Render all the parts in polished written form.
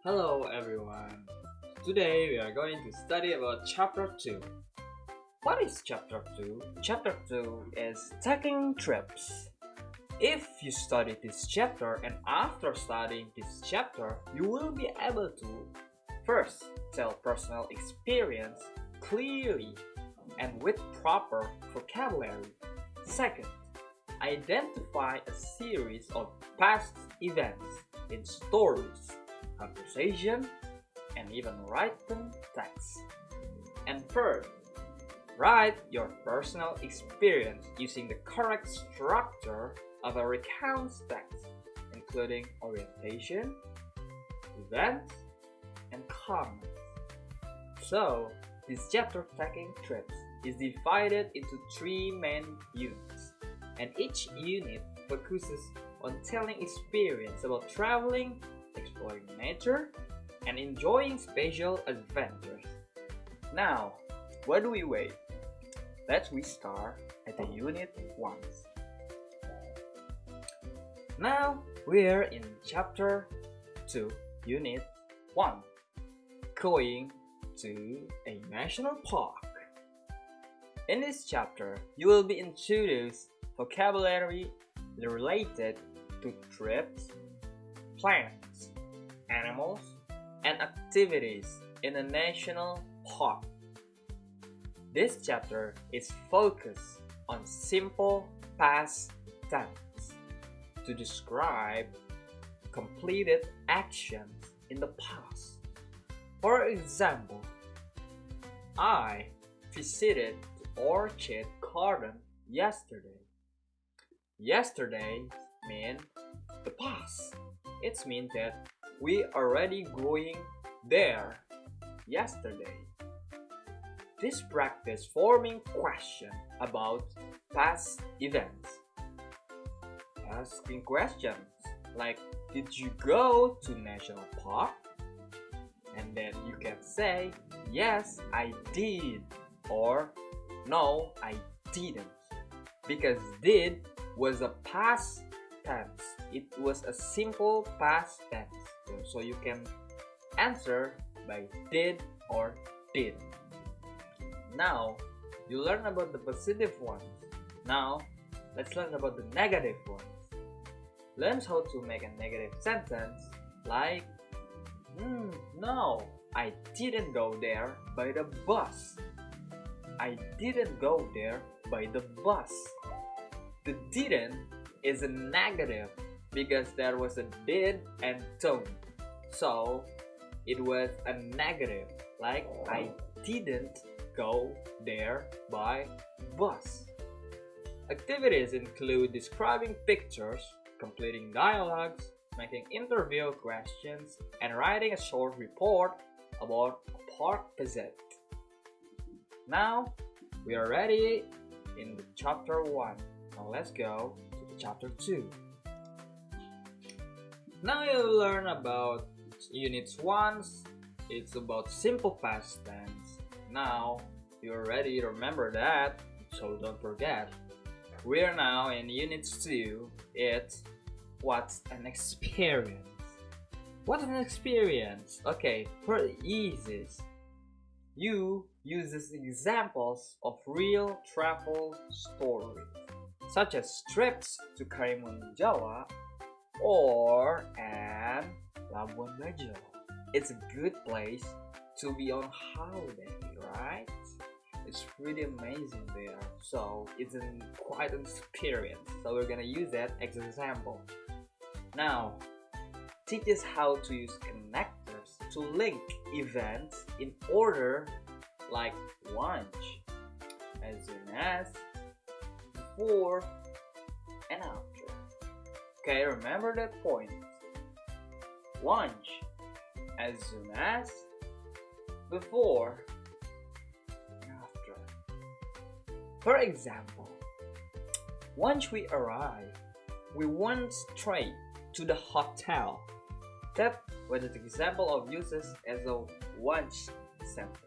Hello everyone. Today we are going to study about chapter 2. What is chapter 2? Chapter 2 is taking trips. If you study this chapter and after studying this chapter, you will be able to first tell personal experience clearly and with proper vocabulary. Second, identify a series of past events in stories, conversation, and even written text. And third, write your personal experience using the correct structure of a recount text, including orientation, events, and comments. So, this chapter taking trips is divided into 3 main units, and each unit focuses on telling experience about traveling, exploring nature, and enjoying special adventures. Now, what do we wait? Let's start at the unit 1. Now, we're in chapter 2, unit 1, going to a national park. In this chapter, you will be introduced vocabulary related to trips, plants, animals, and activities in a national park. This chapter is focused on simple past tense to describe completed actions in the past. For example, I visited the orchid garden yesterday. Yesterday means the past. It means that we already going there yesterday. This practice forming question about past events. Asking questions like, did you go to national park? And then you can say, yes, I did, or no, I didn't. Because did was a past tense. It was a simple past tense. So you can answer by did or didn't. Now, you learn about the positive ones. Now, let's learn about the negative ones. Learn how to make a negative sentence like, no, I didn't go there by the bus. I didn't go there by the bus. The didn't is a negative because there was a did and don't. So it was a negative, like I didn't go there by bus. Activities include describing pictures, completing dialogues, making interview questions, and writing a short report about a park visit. Now we are ready in the chapter 1. Now let's go to the chapter 2. Now you'll learn about units 1. It's about simple past tense. Now you're ready to remember that, so don't forget. We're now in unit 2. It's what's an experience? What's an experience? Okay, for the easiest, you use examples of real travel stories, such as trips to Karimun Jawa or and Labuan Bajo. It's a good place to be on holiday, right? It's pretty amazing there, so it's quite an experience. So we're gonna use that as an example. Now, teach us how to use connectors to link events in order, like lunch, as soon as, before, and after. Okay, remember that point. Lunch, as soon as, before, and after. For example, once we arrive, we went straight to the hotel. That was an example of uses as a once sentence.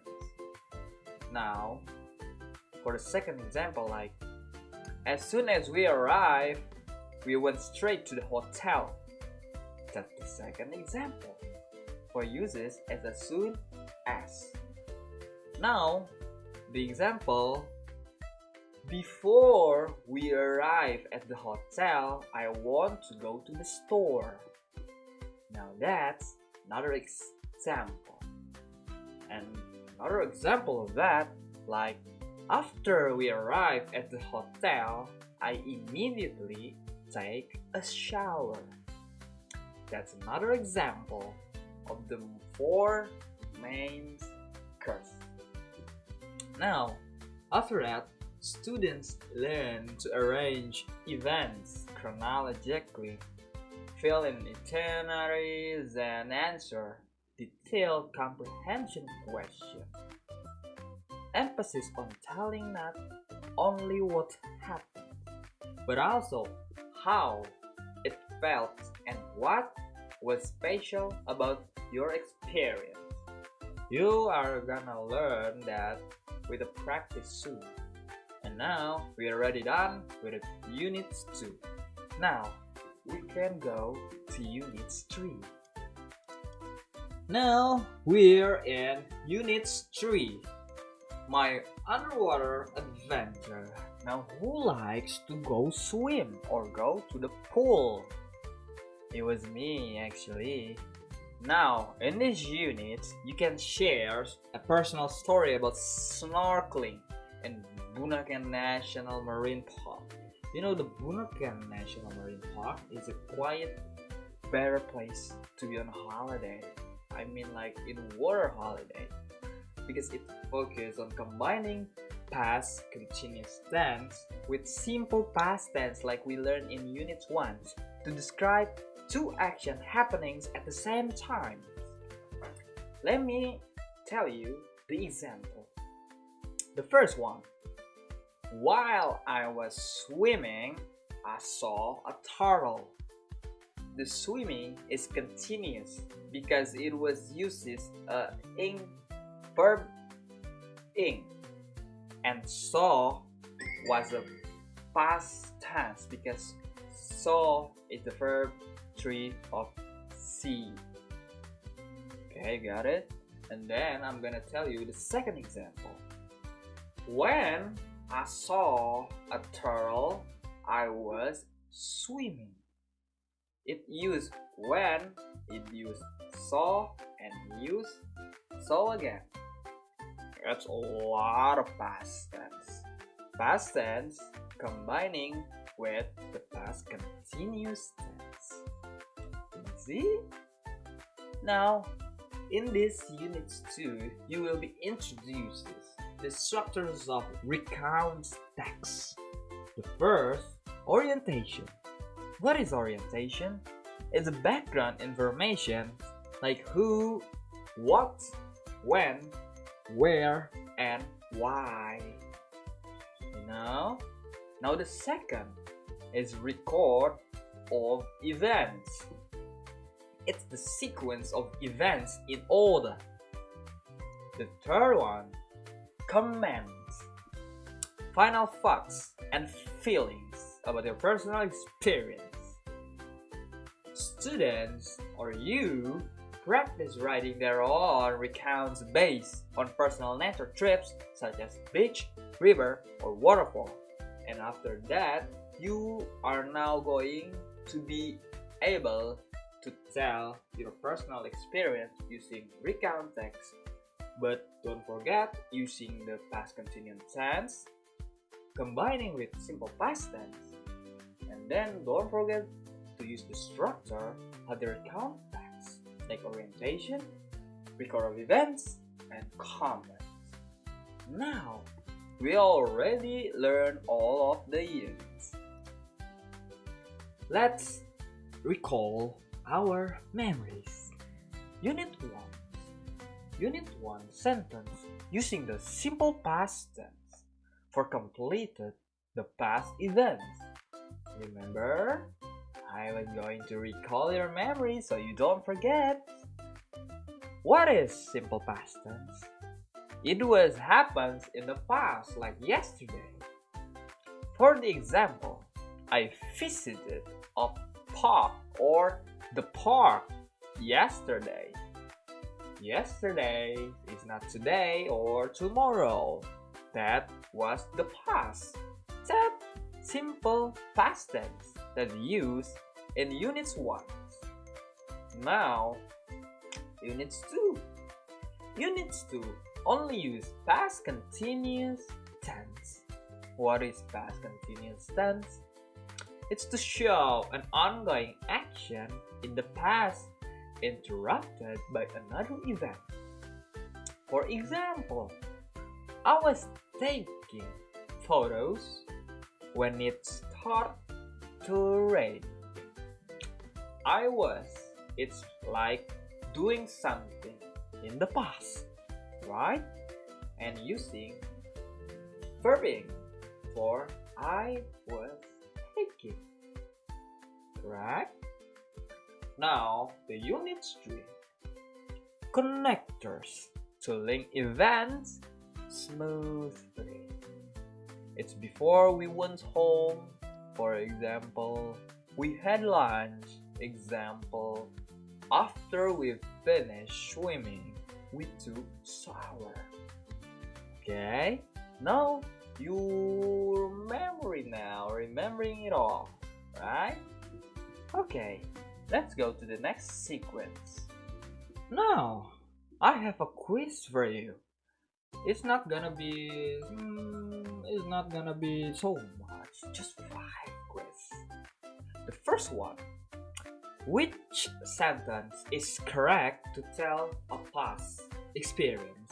Now, for the second example, like, as soon as we arrived, we went straight to the hotel. That's the second example. for uses as soon as. Now, the example: before we arrive at the hotel, I want to go to the store. Now that's another example. And another example of that, like after we arrive at the hotel, I immediately take a shower. That's another example of the 4 main curves. Now, after that, students learn to arrange events chronologically, fill in itineraries, and answer detailed comprehension questions. Emphasis on telling not only what happened, but also how it felt and what was special about your experience. You are gonna learn that with the practice soon. And now we are already done with Unit 2. Now we can go to Unit 3. Now we're in Unit 3. My underwater adventure. Now who likes to go swim or go to the pool? It was me actually. Now in this unit, you can share a personal story about snorkeling in Bunaken National Marine Park. You know, the Bunaken National Marine Park is a quiet, better place to be on holiday. I mean like in water holiday, because it focuses on combining past continuous tense with simple past tense like we learned in Unit 1 to describe 2 action happenings at the same time. Let me tell you the example. The first one. While I was swimming, I saw a turtle. The swimming is continuous because it was uses ing verb ing, and saw was a past tense because saw is the verb 3 of see. Okay, got it? And then I'm gonna tell you the second example. When I saw a turtle, I was swimming. It used when, it used saw, and used saw again. That's a lot of past tense. Past tense combining with the past continuous tense. See? Now, in this Unit 2, you will be introduced to the structures of recount text. The first, orientation. What is orientation? It's a background information like who, what, when, where, and why. You know? Now the second is record of events. It's the sequence of events in order. The third one, comments. Final thoughts and feelings about your personal experience. Students or you practice writing their own recounts based on personal nature trips such as beach, river, or waterfall. And after that, you are now going to be able to tell your personal experience using recount text. But don't forget using the past continuous tense, combining with simple past tense. And then don't forget to use the structure of the recount text, like orientation, record of events, and comments. Now, we already learned all of the units. Let's recall our memories. Unit 1. Unit 1 sentence using the simple past tense for completed the past events. Remember? I was going to recall your memory so you don't forget. What is simple past tense? It was happens in the past like yesterday. For the example, I visited a park or the park yesterday. Yesterday is not today or tomorrow. That was the past. That simple past tense that used in Units 1. Now, Units 2. Units 2 only use past continuous tense. What is past continuous tense? It's to show an ongoing action in the past interrupted by another event. For example, I was taking photos when it started to rain. It's like doing something in the past, right? And using verbing for I was taking, correct? Now, the Unit 3. Connectors to link events smoothly. It's before we went home, for example, we had lunch, example, after we finished swimming, we took shower. Okay, now you're remembering it all, right? Okay, let's go to the next sequence. Now, I have a quiz for you. It's not gonna be so much, just 5 quiz. The first one. Which sentence is correct to tell a past experience?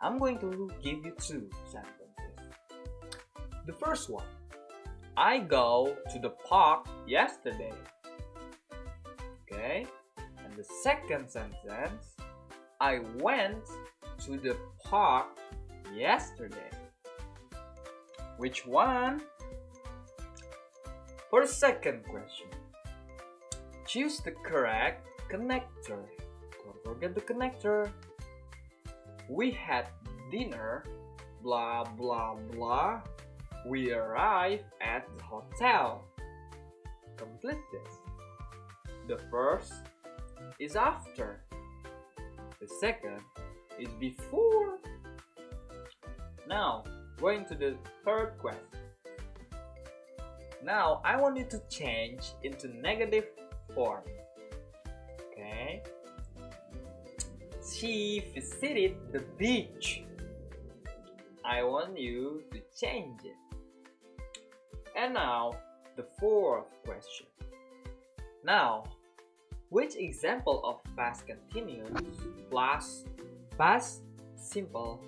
I'm going to give you 2 sentences. The first one. I go to the park yesterday. Okay? And the second sentence. I went to the park yesterday. Which one? For the second question, choose the correct connector. Don't forget the connector. We had dinner, blah blah blah. We arrived at the hotel. Complete this. The first is after. The second is before. Now, going to the third question. Now, I want you to change into negative form. Okay? She visited the beach. I want you to change it. And now, the fourth question. Now, which example of past continuous plus past simple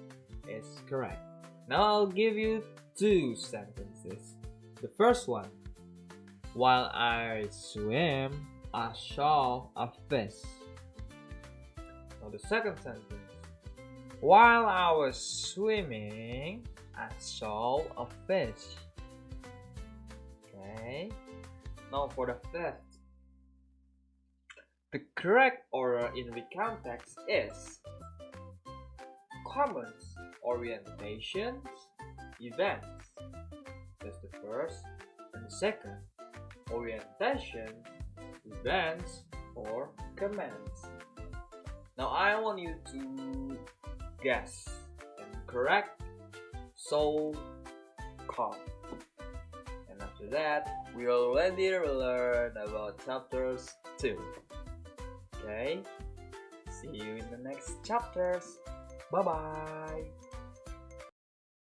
is correct? Now I'll give you 2 sentences. The first one. While I swim, I saw a fish. Now the second sentence. While I was swimming, I saw a fish. Okay. Now for the fifth. The correct order in the context is comments, orientations, events. That's the first. And the second, orientation, events, or comments. Now I want you to guess and correct. So calm. And after that, we already learned about chapters 2. Okay? See you in the next chapters. Bye bye.